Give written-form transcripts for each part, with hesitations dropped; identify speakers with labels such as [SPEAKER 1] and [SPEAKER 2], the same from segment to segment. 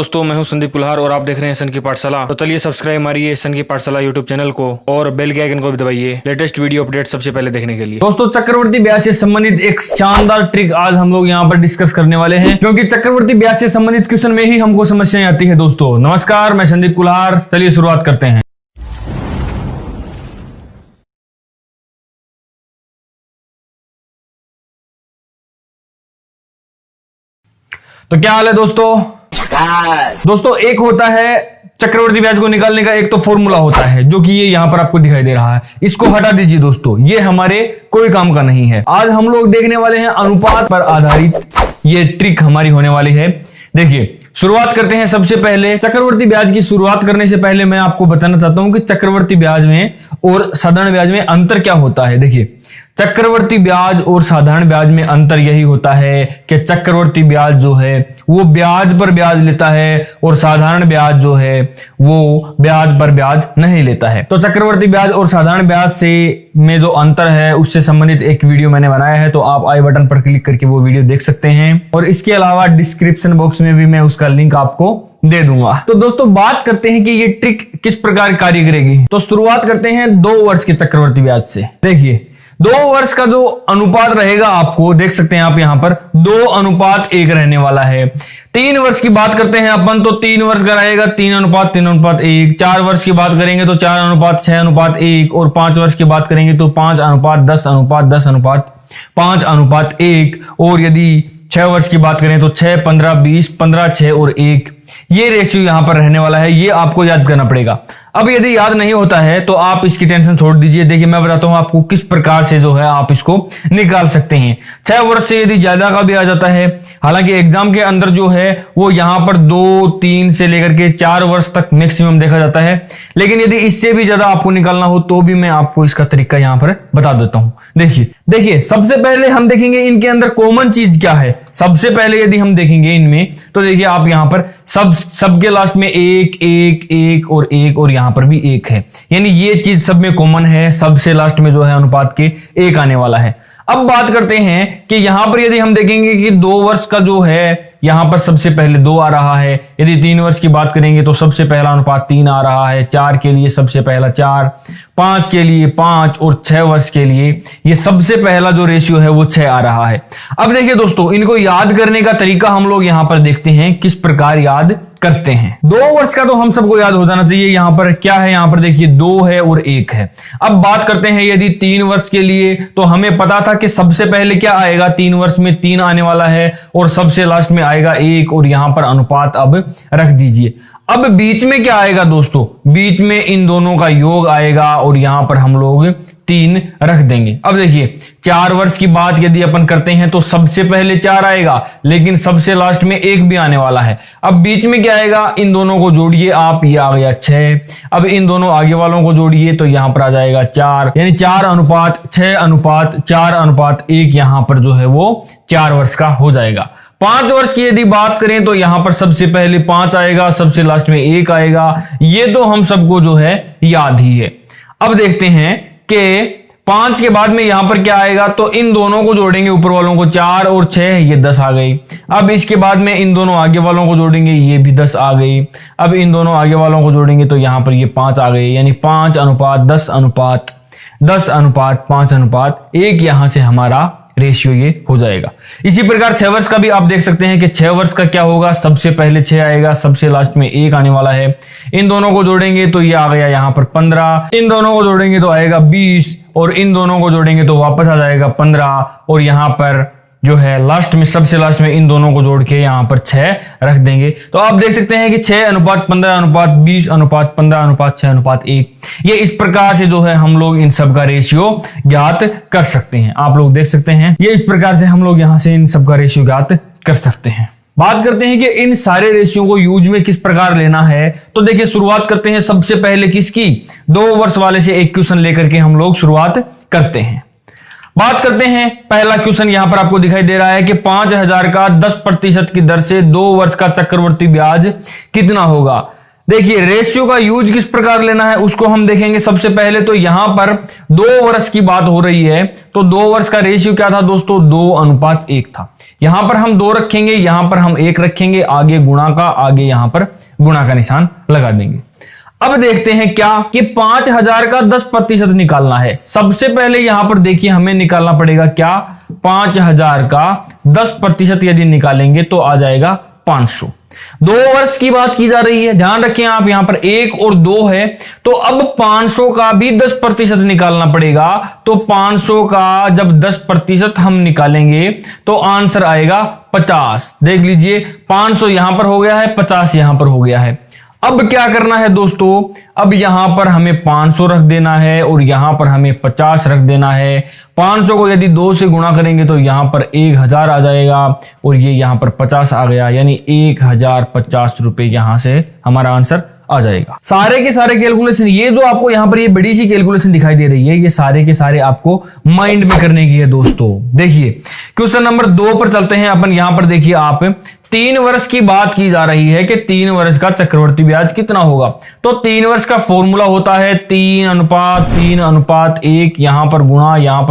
[SPEAKER 1] दोस्तों, मैं हूं संदीप कुल्हार और आप देख रहे हैं सन की पाठशाला। तो चलिए सब्सक्राइब मारिए सन की पाठशाला यूट्यूब चैनल को और बेल के आइकन को भी दबाइए लेटेस्ट वीडियो अपडेट सबसे पहले देखने के लिए।
[SPEAKER 2] दोस्तों, चक्रवर्ती ब्याज से संबंधित एक शानदार ट्रिक आज हम लोग यहाँ पर डिस्कस करने वाले हैं, क्योंकि चक्रवर्ती ब्याज से संबंधित क्वेश्चन में ही हमको समस्याएं आती है। दोस्तों नमस्कार, मैं संदीप कुल्हार। चलिए शुरुआत करते हैं। तो क्या हाल है दोस्तों, एक होता है चक्रवर्ती ब्याज को निकालने का एक तो फॉर्मूला होता है जो कि ये यहां पर आपको दिखाई दे रहा है। इसको हटा दीजिए दोस्तों, ये हमारे कोई काम का नहीं है। आज हम लोग देखने वाले हैं अनुपात पर आधारित ये ट्रिक हमारी होने वाली है। देखिए, शुरुआत करते हैं। सबसे पहले चक्रवर्ती ब्याज की शुरुआत करने से पहले मैं आपको बताना चाहता हूं कि चक्रवर्ती ब्याज में और साधारण ब्याज में अंतर क्या होता है। देखिए, चक्रवर्ती ब्याज और साधारण ब्याज में अंतर यही होता है कि चक्रवर्ती ब्याज जो है वो ब्याज पर ब्याज लेता है और साधारण ब्याज जो है वो ब्याज पर ब्याज नहीं लेता है। तो चक्रवर्ती ब्याज और साधारण ब्याज से में जो अंतर है उससे संबंधित एक वीडियो मैंने बनाया है, तो आप आई बटन पर क्लिक करके वो वीडियो देख सकते हैं और इसके अलावा डिस्क्रिप्शन बॉक्स में भी मैं उसका लिंक आपको दे दूंगा। तो दोस्तों, बात करते हैं कि ये ट्रिक किस प्रकार कार्य करेगी। तो शुरुआत करते हैं 2 वर्ष के चक्रवर्ती ब्याज से। देखिए, 2 वर्ष का जो अनुपात रहेगा आपको देख सकते हैं आप यहाँ पर 2:1 रहने वाला है। 3 वर्ष की बात करते हैं अपन, तो 3 वर्ष का रहेगा 3:3:1। 4 वर्ष की बात करेंगे तो 4:6:1 और 5 वर्ष की बात करेंगे तो 5:10:10:5:1 और यदि 6 वर्ष की बात करें तो 6, 15, 20, 15, 6 और 1 ये रेशियो यहां पर रहने वाला है। ये आपको याद करना पड़ेगा। अब यदि याद नहीं होता है तो आप इसकी टेंशन छोड़ दीजिए। देखिए, मैं बताता हूं आपको किस प्रकार से जो है आप इसको निकाल सकते हैं। 6 वर्ष से यदि ज्यादा का भी आ जाता है, हालांकि एग्जाम के अंदर जो है वो यहां पर 2, 3 से लेकर के 4 वर्ष तक मैक्सिमम देखा जाता है, लेकिन यदि इससे भी ज्यादा आपको निकालना हो तो भी मैं आपको इसका तरीका यहां पर बता देता हूं। देखिए, सबसे पहले हम देखेंगे इनके अंदर कॉमन चीज क्या है। सबसे पहले यदि हम देखेंगे इनमें तो देखिए आप यहां पर सबके लास्ट में 1, 1, 1 और 1 और यहां पर भी 1 है, यानी ये चीज सब में कॉमन है। सबसे लास्ट में जो है अनुपात के 1 आने वाला है। अब बात करते हैं कि यहां पर यदि हम देखेंगे कि 2 वर्ष का जो है यहां पर सबसे पहले 2 आ रहा है। यदि 3 वर्ष की बात करेंगे तो सबसे पहला अनुपात 3 आ रहा है। 4 के लिए सबसे पहला 4, 5 के लिए 5 और 6 वर्ष के लिए ये सबसे पहला जो रेशियो है वो 6 आ रहा है। अब देखिए दोस्तों, इनको याद करने का तरीका हम लोग यहां पर देखते हैं किस प्रकार याद करते हैं। 2 वर्ष का तो हम सबको याद हो जाना चाहिए। यहां पर क्या है, यहां पर देखिए 2 है और 1 है। अब बात करते हैं यदि 3 वर्ष के लिए, तो हमें पता था कि सबसे पहले क्या आएगा, 3 वर्ष में 3 आने वाला है और सबसे लास्ट में आएगा 1 और यहां पर अनुपात अब रख दीजिए। अब बीच में क्या आएगा दोस्तों, बीच में इन दोनों का योग आएगा और यहां पर हम लोग 3 रख देंगे। अब देखिए, 4 वर्ष की बात यदि अपन करते हैं तो सबसे पहले 4 आएगा, लेकिन सबसे लास्ट में 1 भी आने वाला है। अब बीच में क्या आएगा, इन दोनों को जोड़िए आप, ये आ गया 6। अब इन दोनों आगे वालों को जोड़िए तो यहां पर आ जाएगा 4, यानी 4:6:4:1 यहां पर जो है वो 4 वर्ष का हो जाएगा। 5 वर्ष की यदि बात करें तो यहां पर सबसे पहले 5 आएगा, सबसे लास्ट में 1 आएगा। ये तो हम सबको जो है याद ही है। अब देखते हैं कि 5 के बाद में यहां पर क्या आएगा, तो इन दोनों को जोड़ेंगे ऊपर वालों को, 4 और 6 ये 10 आ गई। अब इसके बाद में इन दोनों आगे वालों को जोड़ेंगे, ये भी 10 आ गई। अब इन दोनों आगे वालों को जोड़ेंगे तो यहां पर ये 5 आ गई, यानी 5:10:10:5:1 यहां से हमारा रेशियो ये हो जाएगा। इसी प्रकार 6 वर्ष का भी आप देख सकते हैं कि 6 वर्ष का क्या होगा, सबसे पहले 6 आएगा, सबसे लास्ट में 1 आने वाला है। इन दोनों को जोड़ेंगे तो ये आ गया यहां पर 15, इन दोनों को जोड़ेंगे तो आएगा 20 और इन दोनों को जोड़ेंगे तो वापस आ जाएगा 15 और यहां पर जो है लास्ट में सबसे लास्ट में इन दोनों को जोड़ के यहां पर 6 रख देंगे। तो आप देख सकते हैं कि 6:15:20:15:6:1 ये इस प्रकार से जो है हम लोग इन सब का रेशियो ज्ञात कर सकते हैं। आप लोग देख सकते हैं ये इस प्रकार से हम लोग यहां से इन सब का रेशियो ज्ञात कर सकते हैं। बात करते हैं कि इन सारे रेशियो को यूज में किस प्रकार लेना है। तो देखिए, शुरुआत करते हैं सबसे पहले किसकी, 2 वर्ष वाले से एक क्वेश्चन लेकर के हम लोग शुरुआत करते हैं। बात करते हैं, पहला क्वेश्चन यहां पर आपको दिखाई दे रहा है कि 5000 का 10% की दर से 2 वर्ष का चक्रवर्ती ब्याज कितना होगा। देखिए रेशियो का यूज किस प्रकार लेना है उसको हम देखेंगे। सबसे पहले तो यहां पर 2 वर्ष की बात हो रही है, तो 2 वर्ष का रेशियो क्या था दोस्तों, 2:1 था। यहां पर हम 2 रखेंगे, यहां पर हम 1 रखेंगे, आगे गुणा का, आगे यहां पर गुणा का निशान लगा देंगे। अब देखते हैं क्या कि 5000 का 10% निकालना है। सबसे पहले यहां पर देखिए हमें निकालना पड़ेगा क्या, 5000 का 10% यदि निकालेंगे तो आ जाएगा 500। 2 वर्ष की बात की जा रही है, ध्यान रखें आप, यहां पर 1 और 2 है, तो अब 500 का भी 10% निकालना पड़ेगा। तो 500 का जब 10% हम निकालेंगे तो आंसर आएगा 50। देख लीजिए 500 यहां पर हो गया है, 50 यहां पर हो गया है। अब क्या करना है दोस्तों, अब यहां पर हमें 500 रख देना है और यहां पर हमें 50 रख देना है। 500 को यदि 2 से गुणा करेंगे तो यहां पर 1000 आ जाएगा और ये यहां पर 50 आ गया, यानी 1050 रुपए यहां से हमारा आंसर आ जाएगा। सारे के सारे कैलकुलेशन, ये जो आपको यहां पर ये बड़ी सी कैलकुलेशन दिखाई दे रही है, ये सारे के सारे आपको माइंड में करने की है दोस्तों। देखिए क्वेश्चन नंबर 2 पर चलते हैं अपन। यहां पर देखिए आप 3 वर्ष की बात की जा रही है कि 3 वर्ष का चक्रवर्ती ब्याज कितना होगा। तो 3 वर्ष का फॉर्मूला होता है 3:3:1, यहां पर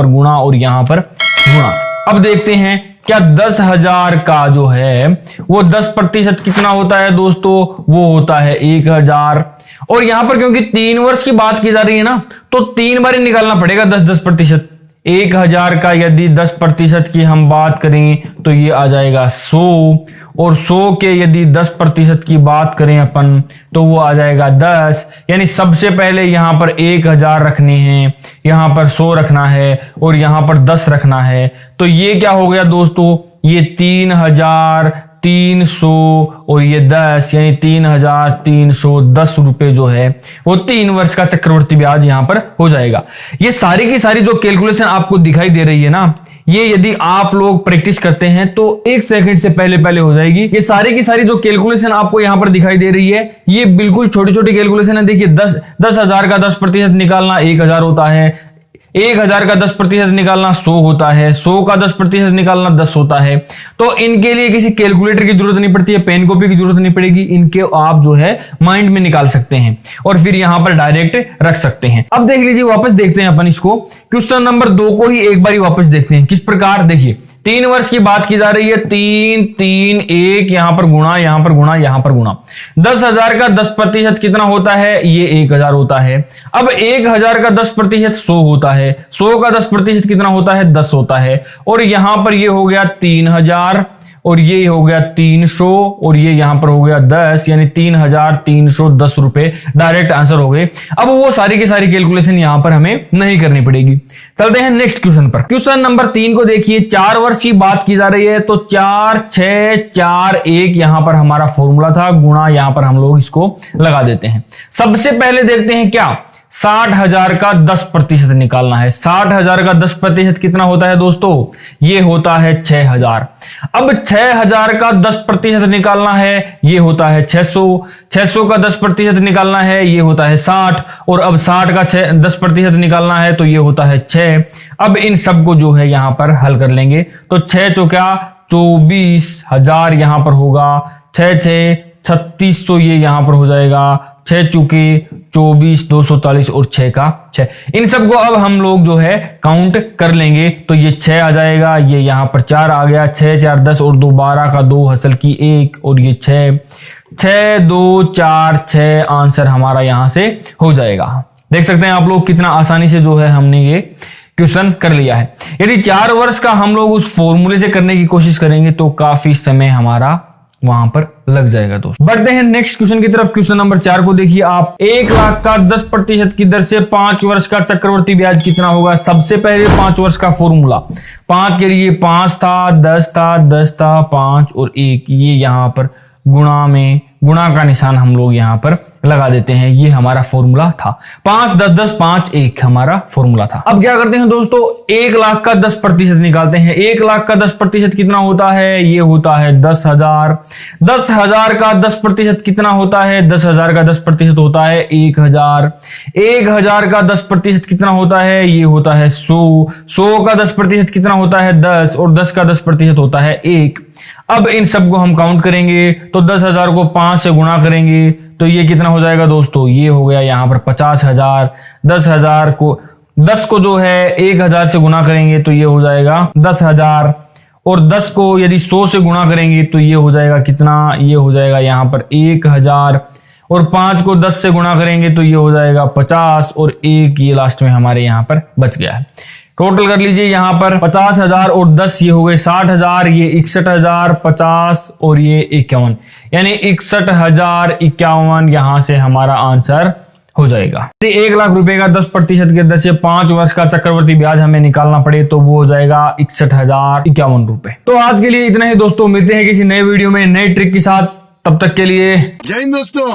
[SPEAKER 2] गुणा और यहां पर गुणा। अब देखते हैं क्या 10,000 का जो है वो 10% कितना होता है दोस्तों, वो होता है 1000। और यहां पर क्योंकि 3 वर्ष की बात की जा रही है ना, तो 3 बार निकालना पड़ेगा 10%। 1000 का यदि 10% की हम बात करें तो ये आ जाएगा 100, और 100 के यदि 10% की बात करें अपन तो वो आ जाएगा 10। यानी सबसे पहले यहां पर 1000 रखने हैं, यहां पर 100 रखना है और यहां पर 10 रखना है। तो ये क्या हो गया दोस्तों, ये 3300 और ये 10, यानी 3310 रुपए जो है वो 3 वर्ष का चक्रवर्ती ब्याज यहां पर हो जाएगा। ये सारी की सारी जो कैलकुलेशन आपको दिखाई दे रही है ना, ये यदि आप लोग प्रैक्टिस करते हैं तो 1 सेकंड से पहले हो जाएगी। ये सारी की सारी जो कैलकुलेशन आपको यहां पर दिखाई दे रही है, ये बिल्कुल छोटी छोटी कैलकुलेशन है। देखिए 10,000 का 10% निकालना 1000 होता है, 1000 का 10% निकालना 100 होता है, 100 का 10% निकालना 10 होता है। तो इनके लिए किसी कैलकुलेटर की जरूरत नहीं पड़ती है, पेन कॉपी की जरूरत नहीं पड़ेगी, इनके आप जो है माइंड में निकाल सकते हैं और फिर यहां पर डायरेक्ट रख सकते हैं। अब देख लीजिए, वापस देखते हैं अपन इसको, क्वेश्चन नंबर 2 को ही एक बार वापस देखते हैं किस प्रकार। देखिए 3 वर्ष की बात की जा रही है, 3:3:1, यहां पर गुणा, यहां पर गुणा, यहां पर गुणा। 10,000 का 10% कितना होता है, ये 1000 होता है। अब 1000 का 10% 100 होता है, 100 का 10% कितना होता है, 10 होता है। और यहां पर ये हो गया 3000 और ये हो गया 300 और ये यहां पर हो गया 10, यानी 3310 रुपए डायरेक्ट आंसर हो गए। अब वो सारी की सारी कैलकुलेशन यहां पर हमें नहीं करनी पड़ेगी। चलते हैं नेक्स्ट क्वेश्चन पर। क्वेश्चन नंबर 3 को देखिए, 4 वर्ष की बात की जा रही है, तो 4, 6, 4, 1 यहां पर हमारा फॉर्मूला था, गुणा यहां पर हम लोग इसको लगा देते हैं। सबसे पहले देखते हैं क्या 60,000 का 10% निकालना है। 60,000 का 10% कितना होता है दोस्तों, ये होता है 6,000। अब 6,000 का 10% निकालना है, ये होता है 600। 600 का 10% निकालना है, ये होता है 60। और अब 60 का 10% निकालना है तो ये होता है 6। अब इन सबको जो है यहां पर हल कर लेंगे, तो 6 चौका 24,000 यहां पर होगा, 6 6 3600 ये यहां पर हो जाएगा, 6 चूके 24, 240 और 6 का 6। इन सबको अब हम लोग जो है काउंट कर लेंगे, तो ये 6 आ जाएगा, ये यहां पर 4 आ गया, 6 4 10 और 2 12 का 2 हसल की 1 और ये 6 6 2 4 6 आंसर हमारा यहां से हो जाएगा। देख सकते हैं आप लोग कितना आसानी से जो है हमने ये क्वेश्चन कर लिया है। यदि 4 वर्ष का हम लोग उस फॉर्मूले से करने की कोशिश करेंगे तो काफी समय हमारा वहां पर लग जाएगा दोस्तों। बढ़ते हैं नेक्स्ट क्वेश्चन की तरफ। क्वेश्चन नंबर 4 को देखिए आप, 1 लाख का 10% की दर से 5 वर्ष का चक्रवर्ती ब्याज कितना होगा। सबसे पहले 5 वर्ष का फॉर्मूला, 5 के लिए 5 था, 10 था, 10 था, 5 और 1, ये यहां पर गुणा में गुणा का निशान हम लोग यहां पर लगा देते हैं। ये हमारा फॉर्मूला था, 5 10 10 5 1 हमारा फॉर्मूला था। अब क्या करते हैं दोस्तों, 1 लाख का 10% निकालते हैं। 1 लाख का 10% कितना होता है, ये होता है 10,000। 10,000 का 10% कितना होता है, 10,000 का 10% होता है 1,000। 1,000 का 10% कितना होता है, ये होता है 100। 100 का 10% कितना होता है, 10, और 10 का 10% होता है 1। अब इन सबको हम काउंट करेंगे तो 10,000 को 5 5 से गुणा करेंगे तो ये कितना हो जाएगा दोस्तों, ये हो गया यहाँ पर 50,000। 10 को जो है 1000 से गुणा करेंगे तो ये हो जाएगा 10,000, और 10 को यदि 100 से गुणा करेंगे तो ये हो जाएगा कितना, ये हो जाएगा यहाँ पर 1000, और 5 को 10 से गुणा करेंगे तो ये हो जाएगा 50, और 1 ये लास्ट में हमारे यहाँ पर बच गया है। टोटल कर लीजिए यहाँ पर 50,000 और 10 ये हो गए 60,000, ये 61,000, 50 और ये 51, यानी 61,051 यहां से हमारा आंसर हो जाएगा। 1 लाख रुपए का 10% के दर से 5 वर्ष का चक्रवर्ती ब्याज हमें निकालना पड़े तो वो हो जाएगा 61,051 रुपए। तो आज के लिए इतना ही दोस्तों, मिलते हैं किसी नए वीडियो में नए ट्रिक के साथ, तब तक के लिए
[SPEAKER 3] जय हिंद दोस्तों।